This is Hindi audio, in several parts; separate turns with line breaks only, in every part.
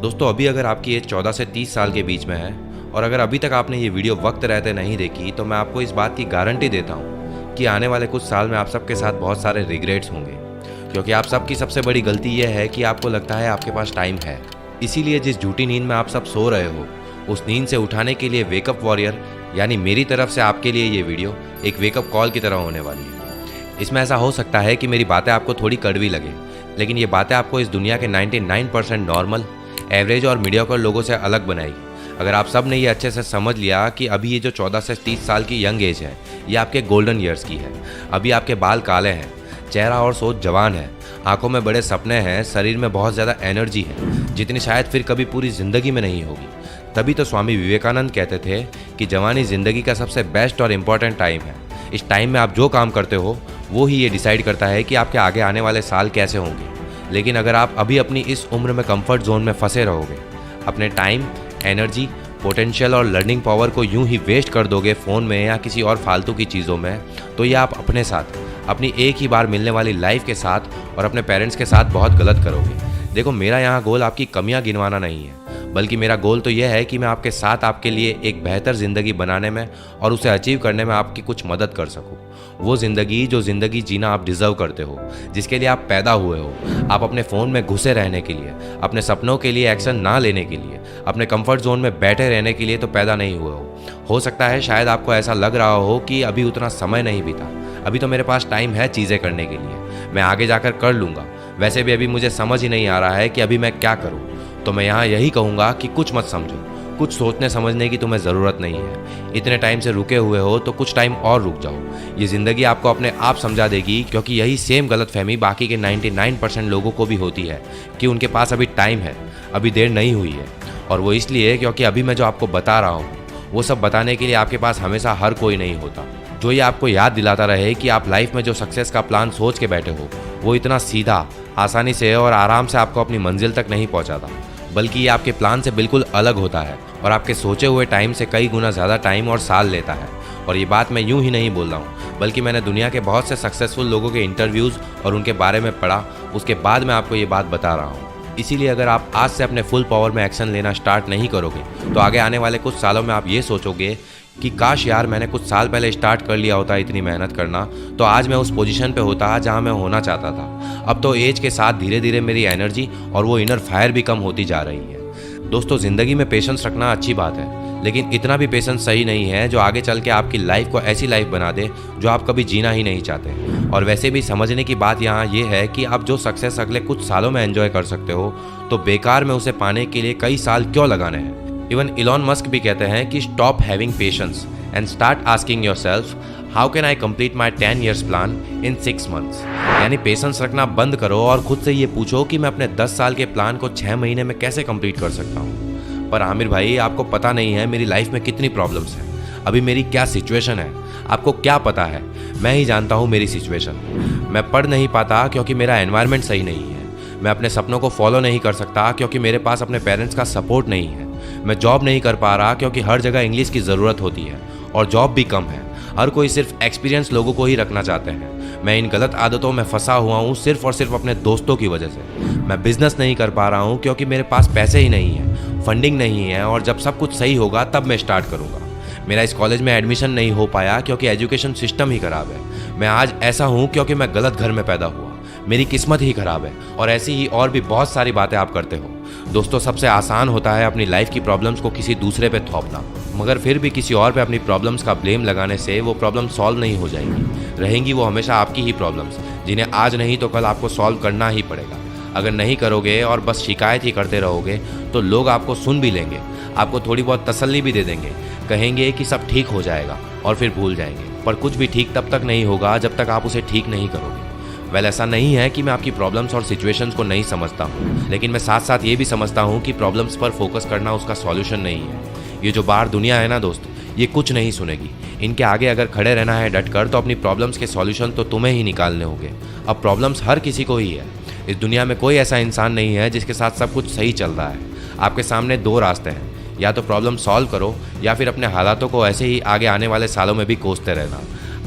दोस्तों अभी अगर आपकी एज 14 से 30 साल के बीच में है और अगर अभी तक आपने ये वीडियो वक्त रहते नहीं देखी तो मैं आपको इस बात की गारंटी देता हूँ कि आने वाले कुछ साल में आप सबके साथ बहुत सारे रिग्रेट्स होंगे, क्योंकि आप सबकी सबसे बड़ी गलती यह है कि आपको लगता है आपके पास टाइम है। इसीलिए जिस झूठी नींद में आप सब सो रहे हो उस नींद से उठाने के लिए वेकअप वॉरियर यानी मेरी तरफ से आपके लिए ये वीडियो एक वेकअप कॉल की तरह होने वाली है। इसमें ऐसा हो सकता है कि मेरी बातें आपको थोड़ी कड़वी लगे, लेकिन ये बातें आपको इस दुनिया के 99% नॉर्मल, एवरेज और मीडियोकर लोगों से अलग बनाएगी। अगर आप सब ने ये अच्छे से समझ लिया कि अभी ये जो 14 से 30 साल की यंग एज है ये आपके गोल्डन ईयर्स की है। अभी आपके बाल काले हैं, चेहरा और सोच जवान है, आंखों में बड़े सपने हैं, शरीर में बहुत ज़्यादा एनर्जी है जितनी शायद फिर कभी पूरी ज़िंदगी में नहीं होगी। तभी तो स्वामी विवेकानंद कहते थे कि जवानी ज़िंदगी का सबसे बेस्ट और इम्पॉर्टेंट टाइम है। इस टाइम में आप जो काम करते हो वो ही ये डिसाइड करता है कि आपके आगे आने वाले साल कैसे होंगे। लेकिन अगर आप अभी अपनी इस उम्र में कंफर्ट जोन में फंसे रहोगे, अपने टाइम, एनर्जी, पोटेंशियल और लर्निंग पावर को यूं ही वेस्ट कर दोगे फ़ोन में या किसी और फालतू की चीज़ों में, तो ये आप अपने साथ, अपनी एक ही बार मिलने वाली लाइफ के साथ और अपने पेरेंट्स के साथ बहुत गलत करोगे। देखो, मेरा यहाँ गोल आपकी कमियाँ गिनवाना नहीं है, बल्कि मेरा गोल तो यह है कि मैं आपके साथ आपके लिए एक बेहतर ज़िंदगी बनाने में और उसे अचीव करने में आपकी कुछ मदद कर सकूं। वो ज़िंदगी जो ज़िंदगी जीना आप डिज़र्व करते हो, जिसके लिए आप पैदा हुए हो। आप अपने फ़ोन में घुसे रहने के लिए, अपने सपनों के लिए एक्शन ना लेने के लिए, अपने कंफर्ट जोन में बैठे रहने के लिए तो पैदा नहीं हुए हो सकता है शायद आपको ऐसा लग रहा हो कि अभी उतना समय नहीं बीता, अभी तो मेरे पास टाइम है चीज़ें करने के लिए, मैं आगे जाकर कर लूँगा। वैसे भी अभी मुझे समझ ही नहीं आ रहा है कि अभी मैं क्या करूँ। तो मैं यहाँ यही कहूँगा कि कुछ मत समझो, कुछ सोचने समझने की तुम्हें ज़रूरत नहीं है। इतने टाइम से रुके हुए हो तो कुछ टाइम और रुक जाओ, ये ज़िंदगी आपको अपने आप समझा देगी। क्योंकि यही सेम गलतफहमी बाकी के 99% लोगों को भी होती है कि उनके पास अभी टाइम है, अभी देर नहीं हुई है। और वो इसलिए क्योंकि अभी मैं जो आपको बता रहा हूँ वो सब बताने के लिए आपके पास हमेशा हर कोई नहीं होता, जो ये आपको याद दिलाता रहे कि आप लाइफ में जो सक्सेस का प्लान सोच के बैठे हो वो इतना सीधा, आसानी से और आराम से आपको अपनी मंजिल तक नहीं पहुँचाता, बल्कि ये आपके प्लान से बिल्कुल अलग होता है और आपके सोचे हुए टाइम से कई गुना ज़्यादा टाइम और साल लेता है। और ये बात मैं यूं ही नहीं बोल रहा हूँ, बल्कि मैंने दुनिया के बहुत से सक्सेसफुल लोगों के इंटरव्यूज़ और उनके बारे में पढ़ा, उसके बाद मैं आपको ये बात बता रहा हूँ। इसीलिए अगर आप आज से अपने फुल पावर में एक्शन लेना स्टार्ट नहीं करोगे तो आगे आने वाले कुछ सालों में आप ये सोचोगे कि काश यार मैंने कुछ साल पहले स्टार्ट कर लिया होता इतनी मेहनत करना, तो आज मैं उस पोजीशन पे होता जहां मैं होना चाहता था। अब तो एज के साथ धीरे धीरे मेरी एनर्जी और वो इनर फायर भी कम होती जा रही है। दोस्तों, ज़िंदगी में पेशेंस रखना अच्छी बात है, लेकिन इतना भी पेशेंस सही नहीं है जो आगे चल के आपकी लाइफ को ऐसी लाइफ बना दे जो आप कभी जीना ही नहीं चाहते। और वैसे भी समझने की बात यहाँ ये है कि आप जो सक्सेस अगले कुछ सालों में एंजॉय कर सकते हो तो बेकार में उसे पाने के लिए कई साल क्यों लगाने हैं। इवन इलॉन मस्क भी कहते हैं कि stop having patience and start asking yourself how can I complete my 10 years plan in 6 months। यानी पेशेंस रखना बंद करो और खुद से ये पूछो कि मैं अपने 10 साल के प्लान को 6 महीने में कैसे कंप्लीट कर सकता हूँ। पर आमिर भाई, आपको पता नहीं है मेरी लाइफ में कितनी प्रॉब्लम्स हैं, अभी मेरी क्या सिचुएशन है, आपको क्या पता है। मैं ही जानता हूँ मेरी सिचुएशन। मैं पढ़ नहीं पाता क्योंकि मेरा एनवायरनमेंट सही नहीं है, मैं अपने सपनों को फॉलो नहीं कर सकता क्योंकि मेरे पास अपने पेरेंट्स का सपोर्ट नहीं है, मैं जॉब नहीं कर पा रहा क्योंकि हर जगह इंग्लिश की ज़रूरत होती है और जॉब भी कम है, हर कोई सिर्फ एक्सपीरियंस लोगों को ही रखना चाहते हैं। मैं इन गलत आदतों में फंसा हुआ हूँ सिर्फ और सिर्फ अपने दोस्तों की वजह से। मैं बिजनेस नहीं कर पा रहा हूँ क्योंकि मेरे पास पैसे ही नहीं है, फंडिंग नहीं है, और जब सब कुछ सही होगा तब मैं स्टार्ट करूँगा। मेरा इस कॉलेज में एडमिशन नहीं हो पाया क्योंकि एजुकेशन सिस्टम ही ख़राब है। मैं आज ऐसा हूँ क्योंकि मैं गलत घर में पैदा हुआ, मेरी किस्मत ही ख़राब है। और ऐसी ही और भी बहुत सारी बातें आप करते हो। दोस्तों, सबसे आसान होता है अपनी लाइफ की प्रॉब्लम्स को किसी दूसरे पे थोपना, मगर फिर भी किसी और पे अपनी प्रॉब्लम्स का ब्लेम लगाने से वो प्रॉब्लम सॉल्व नहीं हो जाएंगी। रहेंगी वो हमेशा आपकी ही प्रॉब्लम्स, जिन्हें आज नहीं तो कल आपको सॉल्व करना ही पड़ेगा। अगर नहीं करोगे और बस शिकायत ही करते रहोगे तो लोग आपको सुन भी लेंगे, आपको थोड़ी बहुत तसल्ली भी दे देंगे, कहेंगे कि सब ठीक हो जाएगा और फिर भूल जाएंगे। पर कुछ भी ठीक तब तक नहीं होगा जब तक आप उसे ठीक नहीं करोगे। वेल, ऐसा नहीं है कि मैं आपकी प्रॉब्लम्स और सिचुएशंस को नहीं समझता हूँ, लेकिन मैं साथ साथ ये भी समझता हूँ कि प्रॉब्लम्स पर फोकस करना उसका सॉल्यूशन नहीं है। ये जो बाहर दुनिया है ना दोस्त, ये कुछ नहीं सुनेगी। इनके आगे अगर खड़े रहना है डटकर तो अपनी प्रॉब्लम्स के सॉल्यूशन तो तुम्हें ही निकालने होंगे। अब प्रॉब्लम्स हर किसी को ही है, इस दुनिया में कोई ऐसा इंसान नहीं है जिसके साथ सब कुछ सही चल रहा है। आपके सामने दो रास्ते हैं, या तो प्रॉब्लम सॉल्व करो या फिर अपने हालातों को ऐसे ही आगे आने वाले सालों में भी कोसते रहना।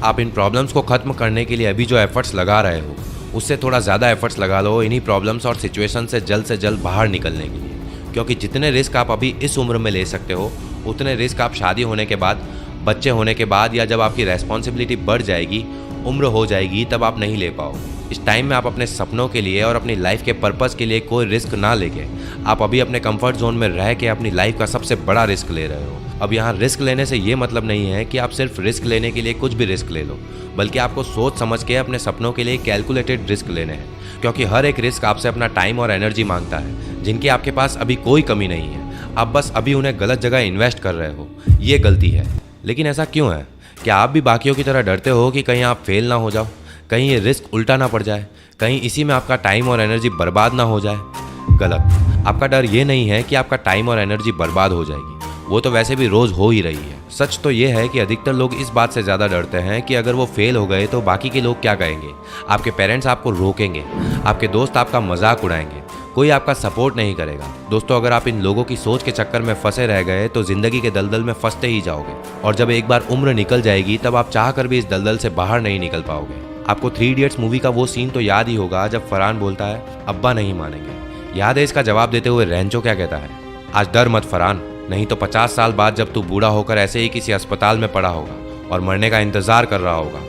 आप इन प्रॉब्लम्स को ख़त्म करने के लिए अभी जो एफर्ट्स लगा रहे हो उससे थोड़ा ज़्यादा एफर्ट्स लगा लो इन्हीं प्रॉब्लम्स और सिचुएशन से जल्द बाहर निकलने के लिए। क्योंकि जितने रिस्क आप अभी इस उम्र में ले सकते हो उतने रिस्क आप शादी होने के बाद, बच्चे होने के बाद, या जब आपकी रेस्पॉन्सिबिलिटी बढ़ जाएगी, उम्र हो जाएगी, तब आप नहीं ले पाओगे। इस टाइम में आप अपने सपनों के लिए और अपनी लाइफ के पर्पस के लिए कोई रिस्क ना लेके आप अभी अपने कंफर्ट जोन में रह के अपनी लाइफ का सबसे बड़ा रिस्क ले रहे हो। अब यहाँ रिस्क लेने से ये मतलब नहीं है कि आप सिर्फ रिस्क लेने के लिए कुछ भी रिस्क ले लो, बल्कि आपको सोच समझ के अपने सपनों के लिए कैलकुलेटेड रिस्क लेने हैं, क्योंकि हर एक रिस्क आपसे अपना टाइम और एनर्जी मांगता है, जिनकी आपके पास अभी कोई कमी नहीं है। आप बस अभी उन्हें गलत जगह इन्वेस्ट कर रहे हो, ये गलती है। लेकिन ऐसा क्यों है? क्या आप भी बाकियों की तरह डरते हो कि कहीं आप फेल ना हो जाओ, कहीं ये रिस्क उल्टा ना पड़ जाए, कहीं इसी में आपका टाइम और एनर्जी बर्बाद ना हो जाए? गलत। आपका डर ये नहीं है कि आपका टाइम और एनर्जी बर्बाद हो जाएगी, वो तो वैसे भी रोज़ हो ही रही है। सच तो ये है कि अधिकतर लोग इस बात से ज़्यादा डरते हैं कि अगर वो फेल हो गए तो बाकी के लोग क्या कहेंगे। आपके पेरेंट्स आपको रोकेंगे, आपके दोस्त आपका मजाक उड़ाएंगे, कोई आपका सपोर्ट नहीं करेगा। दोस्तों, अगर आप इन लोगों की सोच के चक्कर में फंसे रह गए तो ज़िंदगी के दलदल में फंसते ही जाओगे, और जब एक बार उम्र निकल जाएगी तब आप चाह कर भी इस दलदल से बाहर नहीं निकल पाओगे। आपको 3 इडियट्स मूवी का वो सीन तो याद ही होगा जब फरहान बोलता है, अब्बा नहीं मानेंगे। याद है इसका जवाब देते हुए रेंचो क्या कहता है? आज डर मत फरहान, नहीं तो 50 साल बाद जब तू बूढ़ा होकर ऐसे ही किसी अस्पताल में पड़ा होगा और मरने का इंतजार कर रहा होगा,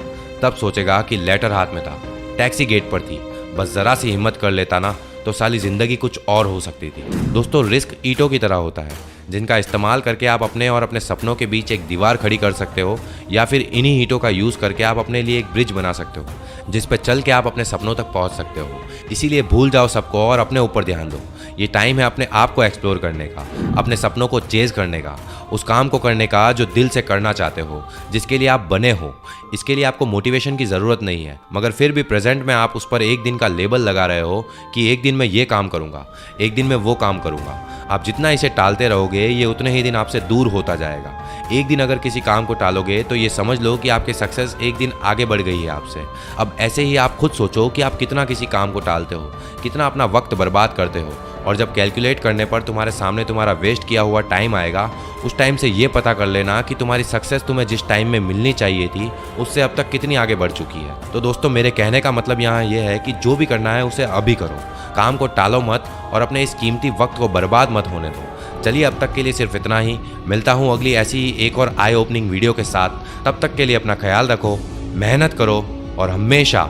तब सोचेगा कि लेटर हाथ में था, टैक्सी गेट पर थी, बस ज़रा सी हिम्मत कर लेता ना तो साली ज़िंदगी कुछ और हो सकती थी। दोस्तों, रिस्क ईंटों की तरह होता है, जिनका इस्तेमाल करके आप अपने और अपने सपनों के बीच एक दीवार खड़ी कर सकते हो, या फिर इन्हीं ईंटों का यूज़ करके आप अपने लिए एक ब्रिज बना सकते हो जिस पर चल के आप अपने सपनों तक पहुंच सकते हो। इसीलिए भूल जाओ सबको और अपने ऊपर ध्यान दो। ये टाइम है अपने आप को एक्सप्लोर करने का, अपने सपनों को चेज करने का, उस काम को करने का जो दिल से करना चाहते हो, जिसके लिए आप बने हो। इसके लिए आपको मोटिवेशन की ज़रूरत नहीं है, मगर फिर भी प्रेजेंट में आप उस पर एक दिन का लेबल लगा रहे हो कि एक दिन मैं ये काम करूँगा, एक दिन मैं वो काम करूँगा। आप जितना इसे टालते रहोगे ये उतने ही दिन आपसे दूर होता जाएगा। एक दिन अगर किसी काम को टालोगे तो ये समझ लो कि आपकी सक्सेस एक दिन आगे बढ़ गई है आपसे। अब ऐसे ही आप खुद सोचो कि आप कितना किसी काम को टालते हो, कितना अपना वक्त बर्बाद करते हो, और जब कैलकुलेट करने पर तुम्हारे सामने तुम्हारा वेस्ट किया हुआ टाइम आएगा, उस टाइम से ये पता कर लेना कि तुम्हारी सक्सेस तुम्हें जिस टाइम में मिलनी चाहिए थी उससे अब तक कितनी आगे बढ़ चुकी है। तो दोस्तों, मेरे कहने का मतलब यहाँ ये है कि जो भी करना है उसे अभी करो, काम को टालो मत और अपने इस कीमती वक्त को बर्बाद मत होने दो। चलिए, अब तक के लिए सिर्फ इतना ही। मिलता हूँ अगली ऐसी ही एक और आई ओपनिंग वीडियो के साथ। तब तक के लिए अपना ख्याल रखो, मेहनत करो और हमेशा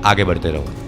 आगे बढ़ते रहो।